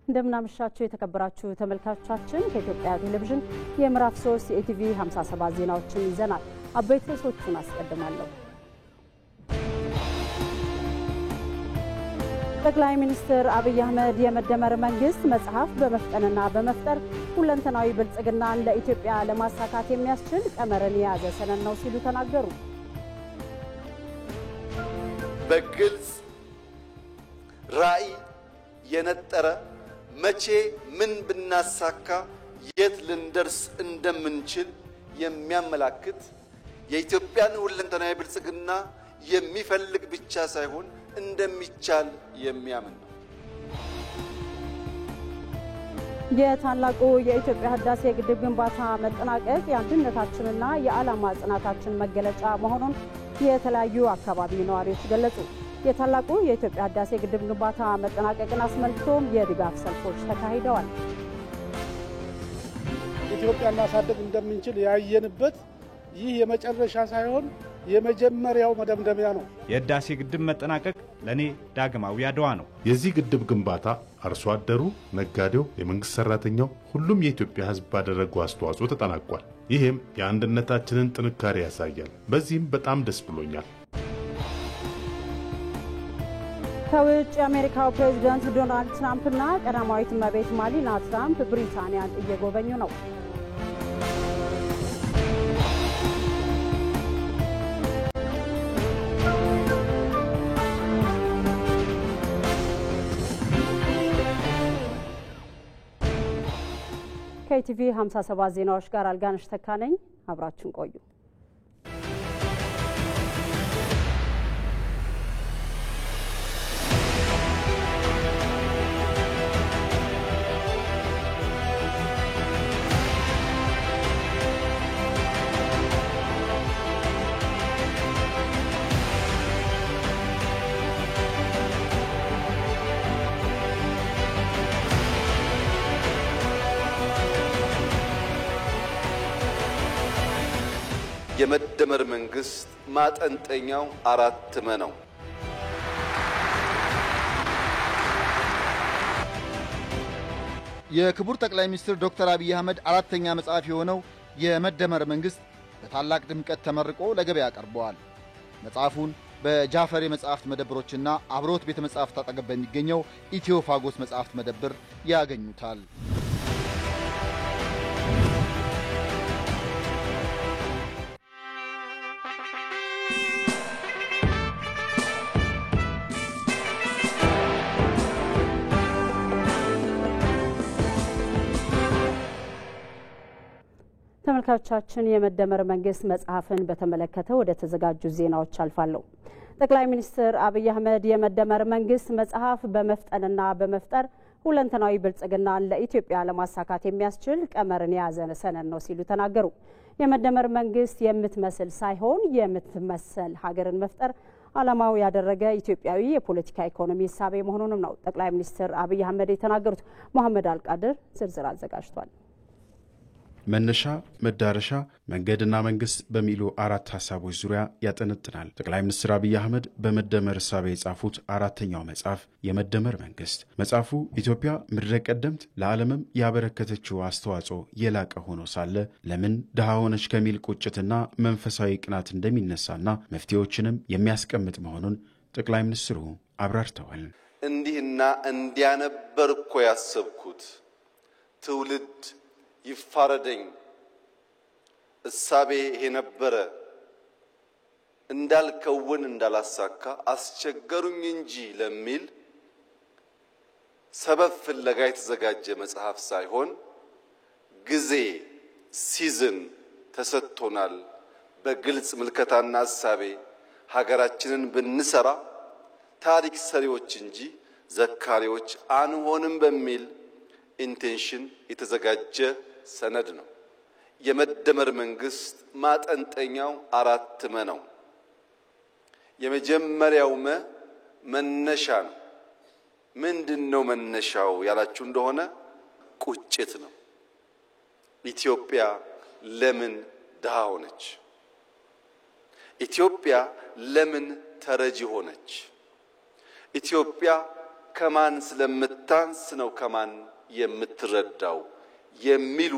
እንደምናመሻችሁ የተከበራችሁ ተመልካቾቻችን ከኢትዮጵያ ቴሌቪዥን የምዕራፍ 3 የኢቲቪ 57 ዜናዎችን ይዘናል። አበይት ርዕሶቹን አስቀድማለሁ። ጠቅላይ ሚኒስትር አብይ አህመድ የመደመር መንግስት መጽሐፍ በመፍጠንና በመፍጠር ሁለንተናዊ ብልጽግናን ለኢትዮጵያ ለማሳካት የሚያስችል ቀመርን የያዘ ሰነድ ነው ሲሉ ተናገሩ። በግልጽ ራዕይ የነጠረ መቼ ምን ብናሳካ የት ልንደርስ እንደምንችል የሚያመላክት የኢትዮጵያን ሁለንተናዊ ብልጽግና የሚፈልግ ብቻ ሳይሆን እንደሚቻል የሚያምን ነው። የታላቁ የኢትዮጵያ ህዳሴ ግድብ ግንባታ መጠናቀቅ የአንድነታችንና የዓላማ ጽናታችን መገለጫ መሆኑን የተለያዩ አካባቢ ነዋሪዎች ገለጹ። የታላቁ የኢትዮጵያ ህዳሴ ግድብ ግንባታ መጠናቀቅን አስመልክቶም የድጋፍ ሰልፎች ተካሂደዋል። ኢትዮጵያን ማሳደግ እንደምንችል ያየንበት ይህ የመጨረሻ ሳይሆን የመጀመሪያው መደምደሚያ ነው። የህዳሴ ግድብ መጠናቀቅ ለኔ ዳግማዊ አድዋ ነው። የዚህ ግድብ ግንባታ አርሶ አደሩ፣ ነጋዴው፣ የመንግስት ሰራተኛው ሁሉም የኢትዮጵያ ህዝብ ባደረገው አስተዋጽኦ ተጠናቋል። ይህም የአንድነታችንን ጥንካሬ ያሳያል። በዚህም በጣም ደስ ብሎኛል። ከውጭ የአሜሪካው ፕሬዝዳንት ዶናልድ ትራምፕና ቀዳማዊት እመቤት ማሊና ትራምፕ ብሪታንያን እየጎበኙ ነው። ከኢቲቪ 57 ዜናዎች ጋር አልጋነሽ ተካነኝ፣ አብራችሁን ቆዩ። የመደመር መንግስት ማጠንጠኛው 4 መ ነው። የክቡር ጠቅላይ ሚኒስትር ዶክተር አብይ አህመድ አራተኛ መጽሐፍ የሆነው የመደመር መንግስት በታላቅ ድምቀት ተመርቆ ለገበያ ቀርቧል። መጽሐፉን በጃፈር የመጽሐፍት መደብሮችና አብሮት ቤተ መጽሐፍት አጠገብ በሚገኘው ኢትዮፋጎስ መጽሐፍት መደብር ያገኙታል። ተመልካቾቻችን የመደመር መንግስት መጽሐፍን በተመለከተ ወደ ተዘጋጁ ዜናዎች አልፋለሁ። ጠቅላይ ሚኒስትር አብይ አህመድ የመደመር መንግስት መጽሐፍ በመፍጠንና በመፍጠር ሁለንተናዊ ብልጽግናን ለኢትዮጵያ ለማሳካት የሚያስችል ቀመርን የያዘ ሰነድ ነው ሲሉ ተናገሩ። የመደመር መንግስት የምትመስል ሳይሆን የምትመሰል ሀገርን መፍጠር ዓላማው ያደረገ ኢትዮጵያዊ የፖለቲካ ኢኮኖሚ እሳቤ መሆኑንም ነው ጠቅላይ ሚኒስትር አብይ አህመድ የተናገሩት። መሐመድ አልቃድር ዝርዝር አዘጋጅቷል። መነሻ፣ መዳረሻ፣ መንገድና መንግስት በሚሉ 4 ሐሳቦች ዙሪያ ያጠነጥናል። ጠቅላይ ሚኒስትር አብይ አህመድ በመደመር እሳቤ የጻፉት አራተኛው መጽሐፍ የመደመር መንግስት። መጽሐፉ ኢትዮጵያ ምድረ ቀደምት ለዓለምም ያበረከተችው አስተዋጽኦ የላቀ ሆኖ ሳለ ለምን ድሃ ሆነች ከሚል ቁጭትና መንፈሳዊ ቅናት እንደሚነሳና መፍትሄዎችንም የሚያስቀምጥ መሆኑን ጠቅላይ ሚኒስትሩ አብራርተዋል። እንዲህና እንዲያነበር እኮ ያሰብኩት ትውልድ ይፋረደኝ እሳቤ ይሄ ነበረ፣ እንዳልከውን እንዳላሳካ አስቸገሩኝ እንጂ ለሚል ሰበብ ፍለጋ የተዘጋጀ መጽሐፍ ሳይሆን ጊዜ ሲዝን ተሰጥቶናል። በግልጽ ምልከታና እሳቤ ሀገራችንን ብንሰራ ታሪክ ሰሪዎች እንጂ ዘካሪዎች አንሆንም በሚል ኢንቴንሽን የተዘጋጀ ሰነድ ነው። የመደመር መንግስት ማጠንጠኛው 4 መ ነው። የመጀመሪያው መነሻ ነው። ምንድነው መነሻው ያላችሁ እንደሆነ ቁጭት ነው። ኢትዮጵያ ለምን ድሃ ሆነች? ኢትዮጵያ ለምን ተረጂ ሆነች? ኢትዮጵያ ከማን ስለምታንስ ነው ከማን የምትረዳው የሚሉ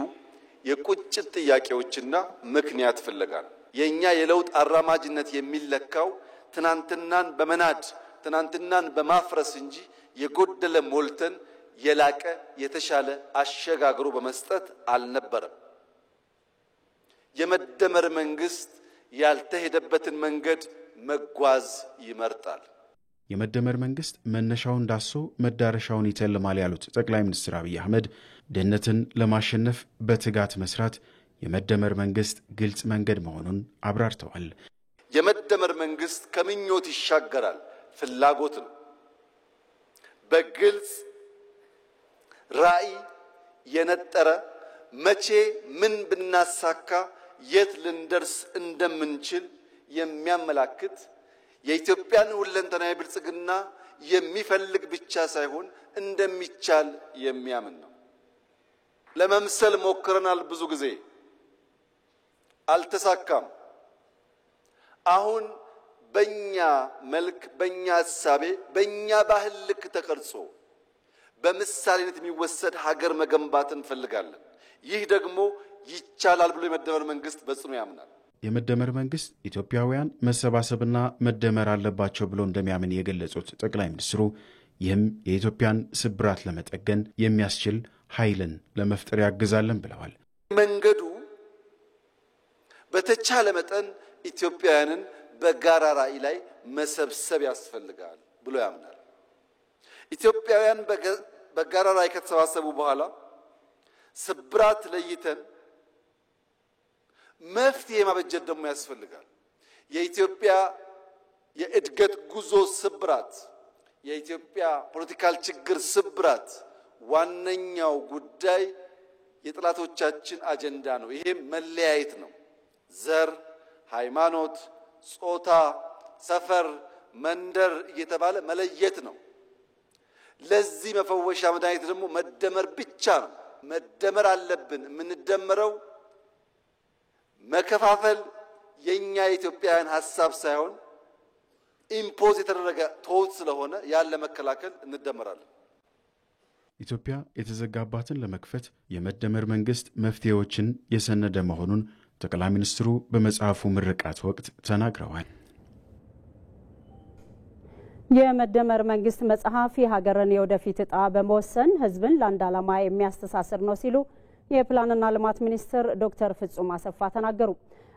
የቁጭት ጥያቄዎችና ምክንያት ፍለጋ ነው። የኛ የለውጥ አራማጅነት የሚለካው ትናንትናን በመናድ ትናንትናን በማፍረስ እንጂ የጎደለ ሞልተን የላቀ የተሻለ አሸጋግሮ በመስጠት አልነበረም። የመደመር መንግስት ያልተሄደበትን መንገድ መጓዝ ይመርጣል። የመደመር መንግስት መነሻውን ዳሶ መዳረሻውን ይተልማል ያሉት ጠቅላይ ሚኒስትር አብይ አህመድ ድህነትን ለማሸነፍ በትጋት መስራት የመደመር መንግስት ግልጽ መንገድ መሆኑን አብራርተዋል። የመደመር መንግስት ከምኞት ይሻገራል፣ ፍላጎት ነው። በግልጽ ራዕይ የነጠረ መቼ ምን ብናሳካ የት ልንደርስ እንደምንችል የሚያመላክት የኢትዮጵያን ሁለንተናዊ ብልጽግና የሚፈልግ ብቻ ሳይሆን እንደሚቻል የሚያምን ነው። ለመምሰል ሞክረናል፣ ብዙ ጊዜ አልተሳካም። አሁን በእኛ መልክ በእኛ ሐሳቤ በእኛ ባህል ልክ ተቀርጾ በምሳሌነት የሚወሰድ ሀገር መገንባት እንፈልጋለን። ይህ ደግሞ ይቻላል ብሎ የመደመር መንግስት በጽኑ ያምናል። የመደመር መንግስት ኢትዮጵያውያን መሰባሰብና መደመር አለባቸው ብሎ እንደሚያምን የገለጹት ጠቅላይ ሚኒስትሩ ይህም የኢትዮጵያን ስብራት ለመጠገን የሚያስችል ኃይልን ለመፍጠር ያግዛልን ብለዋል። መንገዱ በተቻለ መጠን ኢትዮጵያውያንን በጋራ ራዕይ ላይ መሰብሰብ ያስፈልጋል ብሎ ያምናል። ኢትዮጵያውያን በጋራ ራዕይ ከተሰባሰቡ በኋላ ስብራት ለይተን መፍትሄ ማበጀት ደግሞ ያስፈልጋል። የኢትዮጵያ የእድገት ጉዞ ስብራት፣ የኢትዮጵያ ፖለቲካል ችግር ስብራት ዋነኛው ጉዳይ የጥላቶቻችን አጀንዳ ነው። ይሄም መለያየት ነው። ዘር፣ ሃይማኖት፣ ጾታ፣ ሰፈር፣ መንደር እየተባለ መለየት ነው። ለዚህ መፈወሻ መድኃኒት ደግሞ መደመር ብቻ ነው። መደመር አለብን። የምንደመረው መከፋፈል የኛ የኢትዮጵያውያን ሐሳብ ሳይሆን ኢምፖዝ የተደረገ ቶት ስለሆነ ያለ መከላከል እንደመራለን። ኢትዮጵያ የተዘጋባትን ለመክፈት የመደመር መንግስት መፍትሄዎችን የሰነደ መሆኑን ጠቅላይ ሚኒስትሩ በመጽሐፉ ምርቃት ወቅት ተናግረዋል። የመደመር መንግስት መጽሐፍ የሀገርን የወደፊት ዕጣ በመወሰን ህዝብን ለአንድ ዓላማ የሚያስተሳስር ነው ሲሉ የፕላንና ልማት ሚኒስትር ዶክተር ፍጹም አሰፋ ተናገሩ።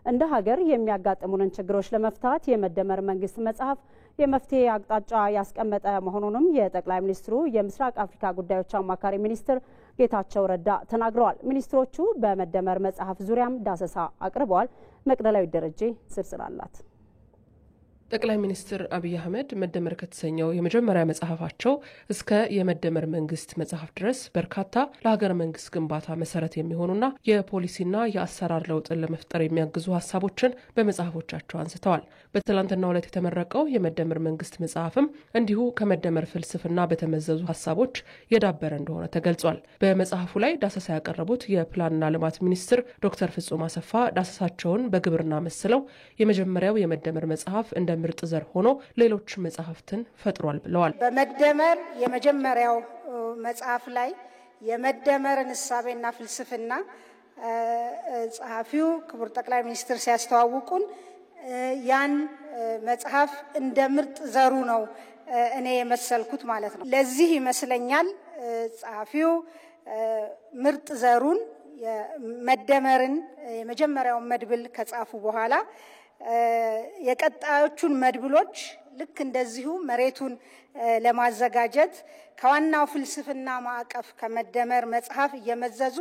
እንደ ሀገር የሚያጋጥሙንን ችግሮች ለመፍታት የመደመር መንግስት መጽሐፍ የመፍትሄ አቅጣጫ ያስቀመጠ መሆኑንም የጠቅላይ ሚኒስትሩ የምስራቅ አፍሪካ ጉዳዮች አማካሪ ሚኒስትር ጌታቸው ረዳ ተናግረዋል። ሚኒስትሮቹ በመደመር መጽሐፍ ዙሪያም ዳሰሳ አቅርበዋል። መቅደላዊ ደረጀ ዝርዝር አላት። ጠቅላይ ሚኒስትር አብይ አህመድ መደመር ከተሰኘው የመጀመሪያ መጽሐፋቸው እስከ የመደመር መንግስት መጽሐፍ ድረስ በርካታ ለሀገር መንግስት ግንባታ መሰረት የሚሆኑና የፖሊሲና የአሰራር ለውጥን ለመፍጠር የሚያግዙ ሀሳቦችን በመጽሐፎቻቸው አንስተዋል። በትላንትናው ዕለት የተመረቀው የመደመር መንግስት መጽሐፍም እንዲሁ ከመደመር ፍልስፍና በተመዘዙ ሀሳቦች የዳበረ እንደሆነ ተገልጿል። በመጽሐፉ ላይ ዳሰሳ ያቀረቡት የፕላንና ልማት ሚኒስትር ዶክተር ፍጹም አሰፋ ዳሰሳቸውን በግብርና መስለው የመጀመሪያው የመደመር መጽሐፍ እንደ ምርጥ ዘር ሆኖ ሌሎች መጽሐፍትን ፈጥሯል ብለዋል። በመደመር የመጀመሪያው መጽሐፍ ላይ የመደመርን እሳቤና ፍልስፍና ጸሐፊው ክቡር ጠቅላይ ሚኒስትር ሲያስተዋውቁን ያን መጽሐፍ እንደ ምርጥ ዘሩ ነው እኔ የመሰልኩት ማለት ነው። ለዚህ ይመስለኛል ጸሐፊው ምርጥ ዘሩን መደመርን የመጀመሪያውን መድብል ከጻፉ በኋላ የቀጣዮቹን መድብሎች ልክ እንደዚሁ መሬቱን ለማዘጋጀት ከዋናው ፍልስፍና ማዕቀፍ ከመደመር መጽሐፍ እየመዘዙ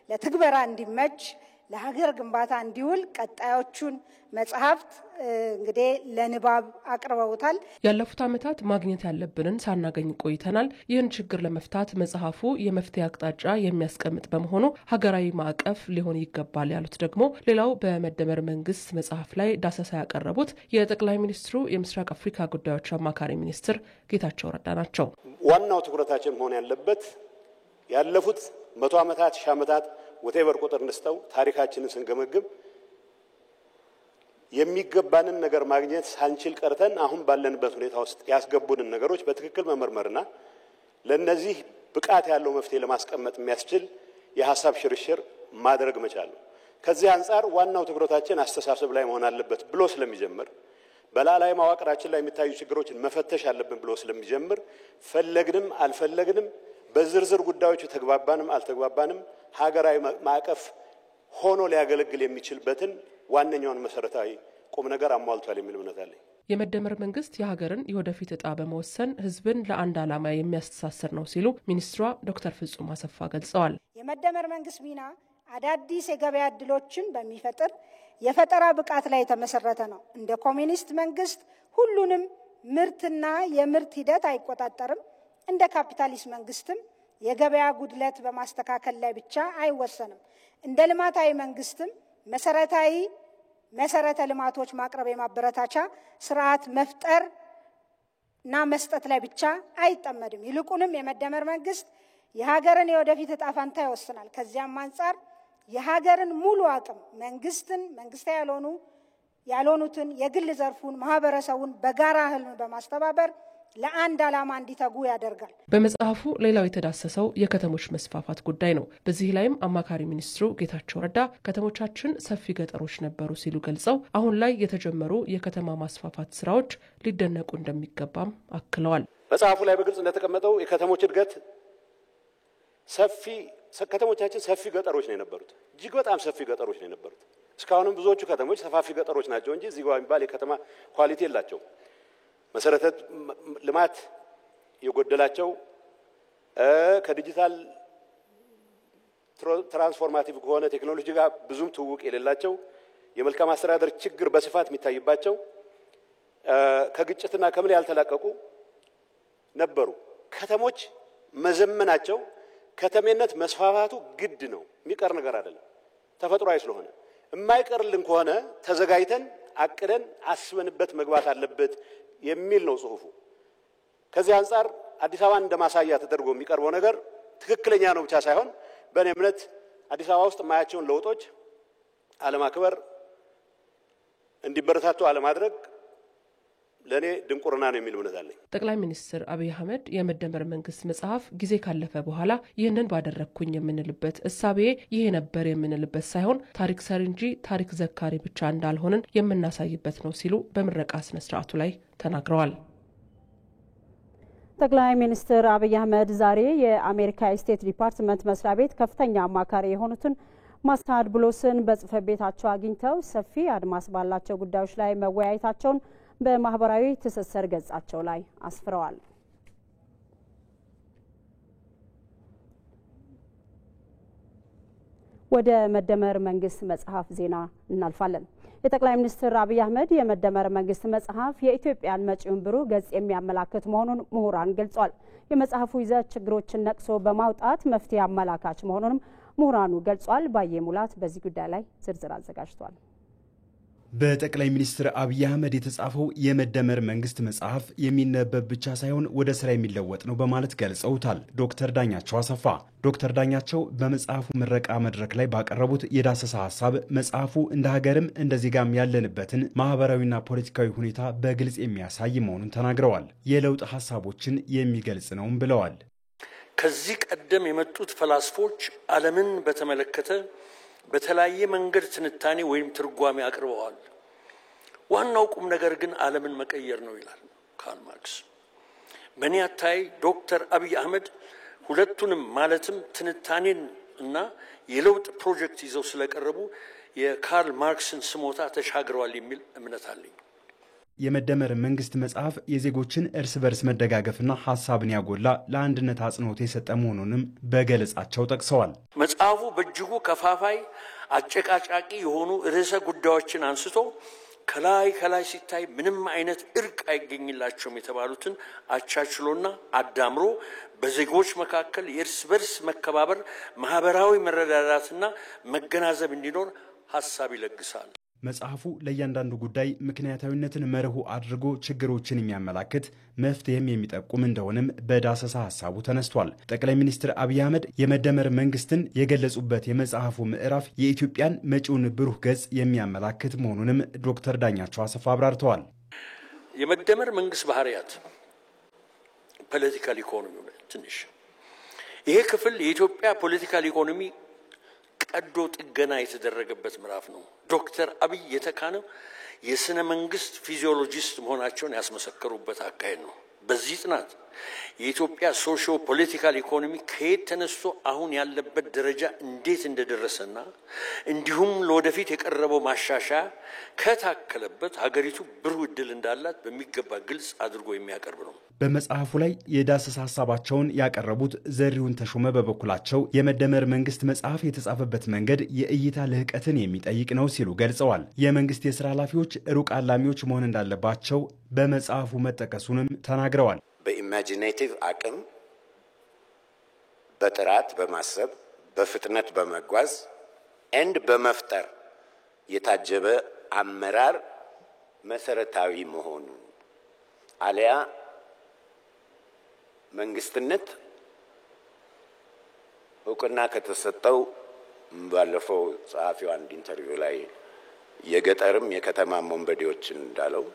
ለትግበራ እንዲመች ለሀገር ግንባታ እንዲውል ቀጣዮቹን መጽሐፍት እንግዲህ ለንባብ አቅርበውታል። ያለፉት ዓመታት ማግኘት ያለብንን ሳናገኝ ቆይተናል። ይህን ችግር ለመፍታት መጽሐፉ የመፍትሄ አቅጣጫ የሚያስቀምጥ በመሆኑ ሀገራዊ ማዕቀፍ ሊሆን ይገባል ያሉት ደግሞ ሌላው በመደመር መንግስት መጽሐፍ ላይ ዳሰሳ ያቀረቡት የጠቅላይ ሚኒስትሩ የምስራቅ አፍሪካ ጉዳዮች አማካሪ ሚኒስትር ጌታቸው ረዳ ናቸው። ዋናው ትኩረታችን መሆን ያለበት ያለፉት 100 ዓመታት ሺህ ዓመታት ወቴቨር ቁጥር እንስተው ታሪካችንን ስንገመግም የሚገባንን ነገር ማግኘት ሳንችል ቀርተን አሁን ባለንበት ሁኔታ ውስጥ ያስገቡንን ነገሮች በትክክል መመርመርና ለነዚህ ብቃት ያለው መፍትሄ ለማስቀመጥ የሚያስችል የሐሳብ ሽርሽር ማድረግ መቻል ነው። ከዚህ አንፃር ዋናው ትኩረታችን አስተሳሰብ ላይ መሆን አለበት ብሎ ስለሚጀምር በላላይ መዋቅራችን ላይ የሚታዩ ችግሮችን መፈተሽ አለብን ብሎ ስለሚጀምር ፈለግንም አልፈለግንም በዝርዝር ጉዳዮች ተግባባንም አልተግባባንም ሀገራዊ ማዕቀፍ ሆኖ ሊያገለግል የሚችልበትን ዋነኛውን መሰረታዊ ቁም ነገር አሟልቷል የሚል እምነት አለኝ። የመደመር መንግስት የሀገርን የወደፊት ዕጣ በመወሰን ህዝብን ለአንድ ዓላማ የሚያስተሳስር ነው ሲሉ ሚኒስትሯ ዶክተር ፍጹም አሰፋ ገልጸዋል። የመደመር መንግስት ሚና አዳዲስ የገበያ ዕድሎችን በሚፈጥር የፈጠራ ብቃት ላይ የተመሰረተ ነው። እንደ ኮሚኒስት መንግስት ሁሉንም ምርትና የምርት ሂደት አይቆጣጠርም። እንደ ካፒታሊስት መንግስትም የገበያ ጉድለት በማስተካከል ላይ ብቻ አይወሰንም። እንደ ልማታዊ መንግስትም መሰረተ ልማቶች ማቅረብ የማበረታቻ ስርዓት መፍጠር እና መስጠት ላይ ብቻ አይጠመድም። ይልቁንም የመደመር መንግስት የሀገርን የወደፊት ዕጣ ፈንታ ይወስናል። ከዚያም አንፃር የሀገርን ሙሉ አቅም መንግስታዊ ያልሆኑትን የግል ዘርፉን ማህበረሰቡን በጋራ ህልም በማስተባበር ለአንድ ዓላማ እንዲተጉ ያደርጋል። በመጽሐፉ ሌላው የተዳሰሰው የከተሞች መስፋፋት ጉዳይ ነው። በዚህ ላይም አማካሪ ሚኒስትሩ ጌታቸው ረዳ ከተሞቻችን ሰፊ ገጠሮች ነበሩ ሲሉ ገልጸው አሁን ላይ የተጀመሩ የከተማ ማስፋፋት ስራዎች ሊደነቁ እንደሚገባም አክለዋል። መጽሐፉ ላይ በግልጽ እንደተቀመጠው የከተሞች እድገት ከተሞቻችን ሰፊ ገጠሮች ነው የነበሩት። እጅግ በጣም ሰፊ ገጠሮች ነው የነበሩት። እስካሁንም ብዙዎቹ ከተሞች ሰፋፊ ገጠሮች ናቸው እንጂ እዚህ ጋር የሚባል የከተማ ኳሊቲ የላቸው። መሰረተ ልማት የጎደላቸው ከዲጂታል ትራንስፎርማቲቭ ከሆነ ቴክኖሎጂ ጋር ብዙም ትውውቅ የሌላቸው የመልካም አስተዳደር ችግር በስፋት የሚታይባቸው ከግጭትና ከምን ያልተላቀቁ ነበሩ። ከተሞች መዘመናቸው ከተሜነት መስፋፋቱ ግድ ነው፣ የሚቀር ነገር አይደለም። ተፈጥሯዊ ስለሆነ የማይቀርልን ከሆነ ተዘጋጅተን አቅደን አስበንበት መግባት አለበት የሚል ነው ጽሁፉ። ከዚህ አንፃር አዲስ አበባን እንደማሳያ ተደርጎ የሚቀርበው ነገር ትክክለኛ ነው ብቻ ሳይሆን በእኔ እምነት አዲስ አበባ ውስጥ ማያቸውን ለውጦች አለማክበር፣ እንዲበረታቱ አለማድረግ ለኔ ድንቁርና ነው የሚል እምነት አለኝ። ጠቅላይ ሚኒስትር አብይ አህመድ የመደመር መንግስት መጽሐፍ ጊዜ ካለፈ በኋላ ይህንን ባደረግኩኝ የምንልበት እሳቤ ይሄ ነበር የምንልበት ሳይሆን ታሪክ ሰሪ እንጂ ታሪክ ዘካሪ ብቻ እንዳልሆንን የምናሳይበት ነው ሲሉ በምረቃ ስነ ስርዓቱ ላይ ተናግረዋል። ጠቅላይ ሚኒስትር አብይ አህመድ ዛሬ የአሜሪካ ስቴት ዲፓርትመንት መስሪያ ቤት ከፍተኛ አማካሪ የሆኑትን ማስታድ ብሎስን በጽህፈት ቤታቸው አግኝተው ሰፊ አድማስ ባላቸው ጉዳዮች ላይ መወያየታቸውን በማህበራዊ ትስስር ገጻቸው ላይ አስፍረዋል። ወደ መደመር መንግስት መጽሐፍ ዜና እናልፋለን። የጠቅላይ ሚኒስትር አብይ አህመድ የመደመር መንግስት መጽሐፍ የኢትዮጵያን መጪውን ብሩህ ገጽ የሚያመላክት መሆኑን ምሁራን ገልጿል። የመጽሐፉ ይዘት ችግሮችን ነቅሶ በማውጣት መፍትሄ አመላካች መሆኑንም ምሁራኑ ገልጿል። ባየ ሙላት በዚህ ጉዳይ ላይ ዝርዝር አዘጋጅቷል። በጠቅላይ ሚኒስትር አብይ አህመድ የተጻፈው የመደመር መንግስት መጽሐፍ የሚነበብ ብቻ ሳይሆን ወደ ስራ የሚለወጥ ነው በማለት ገልጸውታል ዶክተር ዳኛቸው አሰፋ። ዶክተር ዳኛቸው በመጽሐፉ ምረቃ መድረክ ላይ ባቀረቡት የዳሰሳ ሀሳብ መጽሐፉ እንደ ሀገርም እንደ ዜጋም ያለንበትን ማህበራዊና ፖለቲካዊ ሁኔታ በግልጽ የሚያሳይ መሆኑን ተናግረዋል። የለውጥ ሀሳቦችን የሚገልጽ ነውም ብለዋል። ከዚህ ቀደም የመጡት ፈላስፎች ዓለምን በተመለከተ በተለያየ መንገድ ትንታኔ ወይም ትርጓሜ አቅርበዋል። ዋናው ቁም ነገር ግን ዓለምን መቀየር ነው ይላል ካርል ማርክስ። በእኔ አታይ ዶክተር አብይ አህመድ ሁለቱንም ማለትም ትንታኔን እና የለውጥ ፕሮጀክት ይዘው ስለቀረቡ የካርል ማርክስን ስሞታ ተሻግረዋል የሚል እምነት አለኝ። የመደመር መንግስት መጽሐፍ የዜጎችን እርስ በርስ መደጋገፍና ሀሳብን ያጎላ ለአንድነት አጽንኦት የሰጠ መሆኑንም በገለጻቸው ጠቅሰዋል። መጽሐፉ በእጅጉ ከፋፋይ አጨቃጫቂ የሆኑ ርዕሰ ጉዳዮችን አንስቶ ከላይ ሲታይ ምንም አይነት እርቅ አይገኝላቸውም የተባሉትን አቻችሎና አዳምሮ በዜጎች መካከል የእርስ በርስ መከባበር፣ ማህበራዊ መረዳዳትና መገናዘብ እንዲኖር ሀሳብ ይለግሳል። መጽሐፉ ለእያንዳንዱ ጉዳይ ምክንያታዊነትን መርሁ አድርጎ ችግሮችን የሚያመላክት መፍትሄም የሚጠቁም እንደሆነም በዳሰሳ ሀሳቡ ተነስቷል። ጠቅላይ ሚኒስትር አብይ አህመድ የመደመር መንግስትን የገለጹበት የመጽሐፉ ምዕራፍ የኢትዮጵያን መጪውን ብሩህ ገጽ የሚያመላክት መሆኑንም ዶክተር ዳኛቸው አሰፋ አብራርተዋል። የመደመር መንግስት ባህሪያት ፖለቲካል ኢኮኖሚ ትንሽ ይሄ ክፍል የኢትዮጵያ ፖለቲካል ኢኮኖሚ ቀዶ ጥገና የተደረገበት ምዕራፍ ነው። ዶክተር አብይ የተካነው የስነ መንግስት ፊዚዮሎጂስት መሆናቸውን ያስመሰከሩበት አካሄድ ነው። በዚህ ጥናት የኢትዮጵያ ሶሺዮ ፖለቲካል ኢኮኖሚ ከየት ተነስቶ አሁን ያለበት ደረጃ እንዴት እንደደረሰና እንዲሁም ለወደፊት የቀረበው ማሻሻያ ከታከለበት ሀገሪቱ ብሩህ ዕድል እንዳላት በሚገባ ግልጽ አድርጎ የሚያቀርብ ነው። በመጽሐፉ ላይ የዳሰሳ ሐሳባቸውን ያቀረቡት ዘሪሁን ተሾመ በበኩላቸው የመደመር መንግስት መጽሐፍ የተጻፈበት መንገድ የእይታ ልህቀትን የሚጠይቅ ነው ሲሉ ገልጸዋል። የመንግስት የሥራ ኃላፊዎች ሩቅ አላሚዎች መሆን እንዳለባቸው በመጽሐፉ መጠቀሱንም ተናግረዋል። በኢማጂኔቲቭ አቅም በጥራት በማሰብ በፍጥነት በመጓዝ ኤንድ በመፍጠር የታጀበ አመራር መሰረታዊ መሆኑ አለያ መንግስትነት እውቅና ከተሰጠው ባለፈው ጸሐፊው አንድ ኢንተርቪው ላይ የገጠርም የከተማም ወንበዴዎች እንዳለው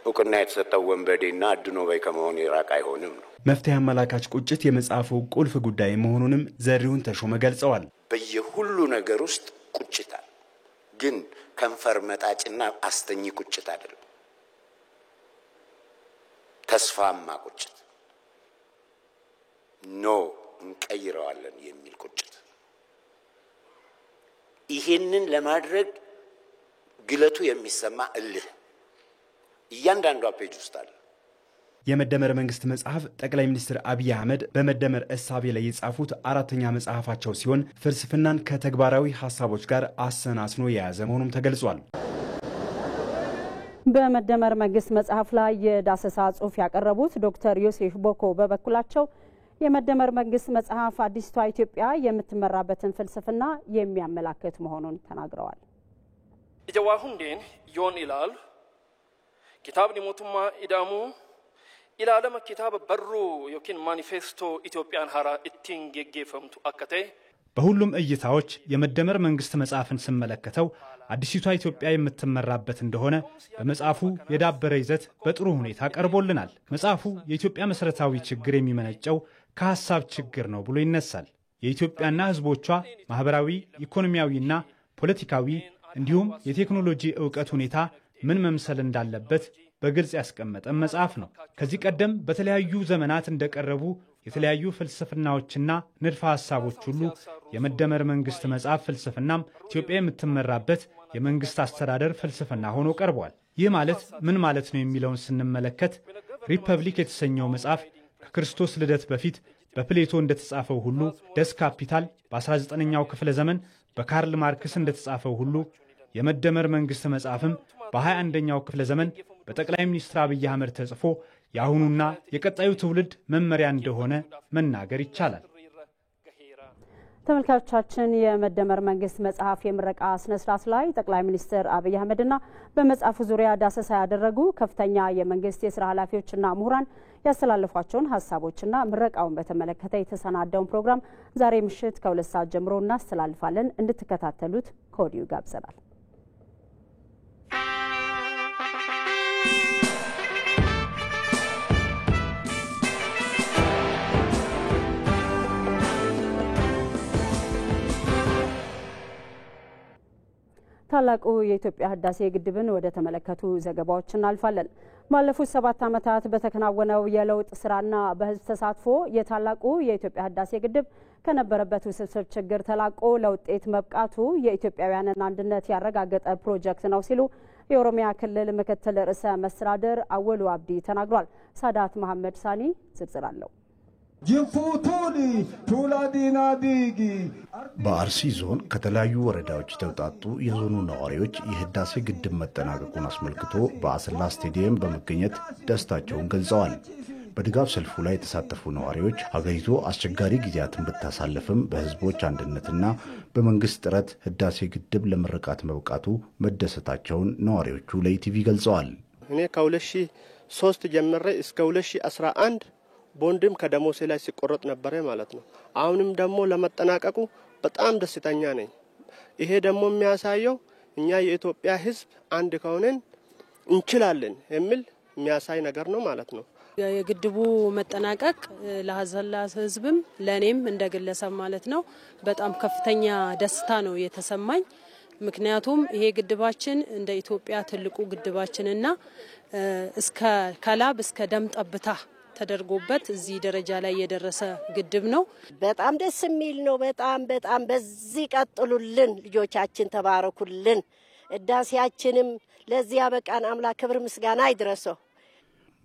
እውቅና የተሰጠው ወንበዴና አድኖ በይ ከመሆኑ የራቅ አይሆንም ነው። መፍትሄ አመላካች ቁጭት የመጽሐፉ ቁልፍ ጉዳይ መሆኑንም ዘሪሁን ተሾመ ገልጸዋል። በየሁሉ ነገር ውስጥ ቁጭት አለ፣ ግን ከንፈር መጣጭና አስተኝ ቁጭት አይደለም። ተስፋማ ቁጭት ኖ እንቀይረዋለን የሚል ቁጭት። ይሄንን ለማድረግ ግለቱ የሚሰማ እልህ እያንዳንዱ ፔጅ ውስጥ አለ። የመደመር መንግስት መጽሐፍ ጠቅላይ ሚኒስትር አብይ አህመድ በመደመር እሳቤ ላይ የጻፉት አራተኛ መጽሐፋቸው ሲሆን ፍልስፍናን ከተግባራዊ ሐሳቦች ጋር አሰናስኖ የያዘ መሆኑም ተገልጿል። በመደመር መንግስት መጽሐፍ ላይ የዳሰሳ ጽሑፍ ያቀረቡት ዶክተር ዮሴፍ ቦኮ በበኩላቸው የመደመር መንግስት መጽሐፍ አዲስቷ ኢትዮጵያ የምትመራበትን ፍልስፍና የሚያመላክት መሆኑን ተናግረዋል። ኢጀዋሁንዴን ዮን ኢላል ኪታብ ዲሞቱማ ኢዳሙ ኢላለመ ኪታብ በሩ ዮኪን ማኒፌስቶ ኢትዮጵያን ሀራ ኢቲን ጌጌፈምቱ አከቴ በሁሉም እይታዎች የመደመር መንግስት መጽሐፍን ስመለከተው አዲሲቷ ኢትዮጵያ የምትመራበት እንደሆነ በመጽሐፉ የዳበረ ይዘት በጥሩ ሁኔታ ቀርቦልናል። መጽሐፉ የኢትዮጵያ መሰረታዊ ችግር የሚመነጨው ከሐሳብ ችግር ነው ብሎ ይነሳል። የኢትዮጵያና ህዝቦቿ ማህበራዊ፣ ኢኮኖሚያዊና ፖለቲካዊ እንዲሁም የቴክኖሎጂ ዕውቀት ሁኔታ ምን መምሰል እንዳለበት በግልጽ ያስቀመጠ መጽሐፍ ነው። ከዚህ ቀደም በተለያዩ ዘመናት እንደቀረቡ የተለያዩ ፍልስፍናዎችና ንድፈ ሐሳቦች ሁሉ የመደመር መንግስት መጽሐፍ ፍልስፍናም ኢትዮጵያ የምትመራበት የመንግስት አስተዳደር ፍልስፍና ሆኖ ቀርቧል። ይህ ማለት ምን ማለት ነው የሚለውን ስንመለከት ሪፐብሊክ የተሰኘው መጽሐፍ ከክርስቶስ ልደት በፊት በፕሌቶ እንደተጻፈው ሁሉ፣ ደስ ካፒታል በ19ኛው ክፍለ ዘመን በካርል ማርክስ እንደተጻፈው ሁሉ የመደመር መንግስት መጽሐፍም በ21ኛው ክፍለ ዘመን በጠቅላይ ሚኒስትር አብይ አህመድ ተጽፎ የአሁኑና የቀጣዩ ትውልድ መመሪያ እንደሆነ መናገር ይቻላል። ተመልካቾቻችን የመደመር መንግስት መጽሐፍ የምረቃ ስነ ስርዓት ላይ ጠቅላይ ሚኒስትር አብይ አህመድና በመጽሐፉ ዙሪያ ዳሰሳ ያደረጉ ከፍተኛ የመንግስት የስራ ኃላፊዎችና ምሁራን ያስተላለፏቸውን ሀሳቦችና ምረቃውን በተመለከተ የተሰናዳውን ፕሮግራም ዛሬ ምሽት ከ2 ሰዓት ጀምሮ እናስተላልፋለን። እንድትከታተሉት ከወዲሁ ጋብዘናል። ታላቁ የኢትዮጵያ ህዳሴ ግድብን ወደ ተመለከቱ ዘገባዎች እናልፋለን። ባለፉት 7 ዓመታት በተከናወነው የለውጥ ስራና በህዝብ ተሳትፎ የታላቁ የኢትዮጵያ ህዳሴ ግድብ ከነበረበት ውስብስብ ችግር ተላቆ ለውጤት መብቃቱ የኢትዮጵያውያንን አንድነት ያረጋገጠ ፕሮጀክት ነው ሲሉ የኦሮሚያ ክልል ምክትል ርዕሰ መስተዳድር አወሉ አብዲ ተናግሯል። ሳዳት መሐመድ ሳኒ ዝርዝር አለው። በአርሲ ዞን ከተለያዩ ወረዳዎች የተውጣጡ የዞኑ ነዋሪዎች የህዳሴ ግድብ መጠናቀቁን አስመልክቶ በአሰላ ስቴዲየም በመገኘት ደስታቸውን ገልጸዋል። በድጋፍ ሰልፉ ላይ የተሳተፉ ነዋሪዎች ሀገሪቱ አስቸጋሪ ጊዜያትን ብታሳልፍም በህዝቦች አንድነትና በመንግስት ጥረት ህዳሴ ግድብ ለምርቃት መብቃቱ መደሰታቸውን ነዋሪዎቹ ለኢቲቪ ገልጸዋል። እኔ ከ2003 ጀምሬ እስከ 2011 ቦንድም ከደሞሴ ላይ ሲቆረጥ ነበር ማለት ነው። አሁንም ደግሞ ለመጠናቀቁ በጣም ደስተኛ ነኝ። ይሄ ደግሞ የሚያሳየው እኛ የኢትዮጵያ ህዝብ አንድ ከሆነን እንችላለን የሚል የሚያሳይ ነገር ነው ማለት ነው። የግድቡ መጠናቀቅ ለአሰላ ህዝብም ለኔም እንደግለሰብ ማለት ነው በጣም ከፍተኛ ደስታ ነው የተሰማኝ። ምክንያቱም ይሄ ግድባችን እንደ ኢትዮጵያ ትልቁ ግድባችንና እስከ ከላብ እስከ ደም ጠብታ ተደርጎበት እዚህ ደረጃ ላይ የደረሰ ግድብ ነው። በጣም ደስ የሚል ነው። በጣም በዚህ ቀጥሉልን፣ ልጆቻችን ተባረኩልን። እዳሲያችንም ለዚህ ያበቃን አምላክ ክብር ምስጋና ይድረሰው።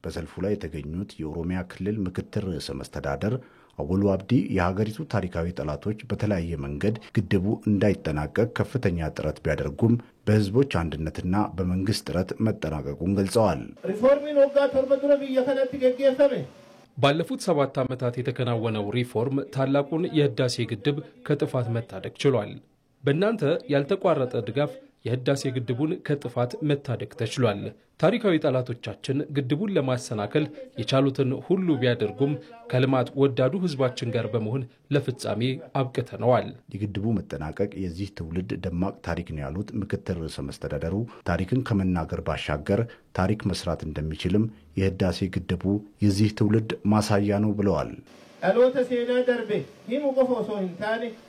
በሰልፉ ላይ የተገኙት የኦሮሚያ ክልል ምክትል ርዕሰ መስተዳደር አወሉ አብዲ የሀገሪቱ ታሪካዊ ጠላቶች በተለያየ መንገድ ግድቡ እንዳይጠናቀቅ ከፍተኛ ጥረት ቢያደርጉም በህዝቦች አንድነትና በመንግስት ጥረት መጠናቀቁን ገልጸዋል። ባለፉት 7 ዓመታት የተከናወነው ሪፎርም ታላቁን የህዳሴ ግድብ ከጥፋት መታደግ ችሏል። በእናንተ ያልተቋረጠ ድጋፍ የህዳሴ ግድቡን ከጥፋት መታደግ ተችሏል። ታሪካዊ ጠላቶቻችን ግድቡን ለማሰናከል የቻሉትን ሁሉ ቢያደርጉም ከልማት ወዳዱ ህዝባችን ጋር በመሆን ለፍጻሜ አብቅተነዋል። የግድቡ መጠናቀቅ የዚህ ትውልድ ደማቅ ታሪክ ነው ያሉት ምክትል ርዕሰ መስተዳደሩ ታሪክን ከመናገር ባሻገር ታሪክ መስራት እንደሚችልም የህዳሴ ግድቡ የዚህ ትውልድ ማሳያ ነው ብለዋል።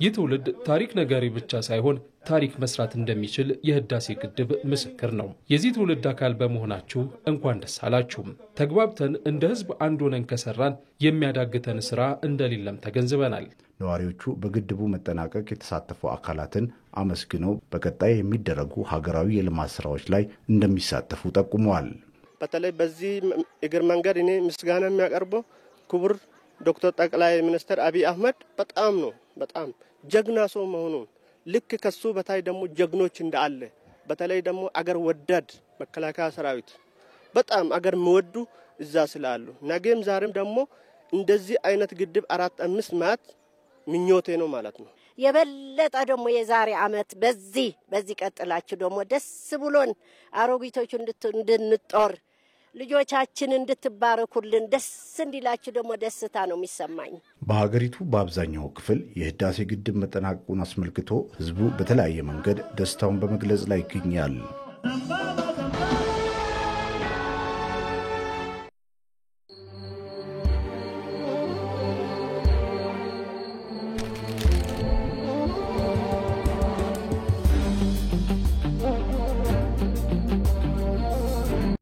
ይህ ትውልድ ታሪክ ነጋሪ ብቻ ሳይሆን ታሪክ መስራት እንደሚችል የህዳሴ ግድብ ምስክር ነው። የዚህ ትውልድ አካል በመሆናችሁ እንኳን ደስ አላችሁ። ተግባብተን እንደ ህዝብ አንድ ሆነን ከሰራን የሚያዳግተን ስራ እንደሌለም ተገንዝበናል። ነዋሪዎቹ በግድቡ መጠናቀቅ የተሳተፉ አካላትን አመስግነው በቀጣይ የሚደረጉ ሀገራዊ የልማት ስራዎች ላይ እንደሚሳተፉ ጠቁመዋል። በተለይ በዚህ እግር መንገድ እኔ ምስጋና የሚያቀርበው ክቡር ዶክተር ጠቅላይ ሚኒስትር አብይ አህመድ በጣም ጀግና ሰው መሆኑን ልክ ከሱ በታይ ደግሞ ጀግኖች እንዳለ በተለይ ደግሞ አገር ወዳድ መከላከያ ሰራዊት በጣም አገር መወዱ እዛ ስላሉ ነገም ዛሬም ደግሞ እንደዚህ አይነት ግድብ 4-5 ማት ምኞቴ ነው ማለት ነው። የበለጠ ደግሞ የዛሬ አመት በዚህ ቀጥላችሁ ደግሞ ደስ ብሎን አሮጊቶች እንድንጦር ልጆቻችን እንድትባረኩልን ደስ እንዲላችሁ ደግሞ ደስታ ነው የሚሰማኝ። በሀገሪቱ በአብዛኛው ክፍል የህዳሴ ግድብ መጠናቀቁን አስመልክቶ ህዝቡ በተለያየ መንገድ ደስታውን በመግለጽ ላይ ይገኛል።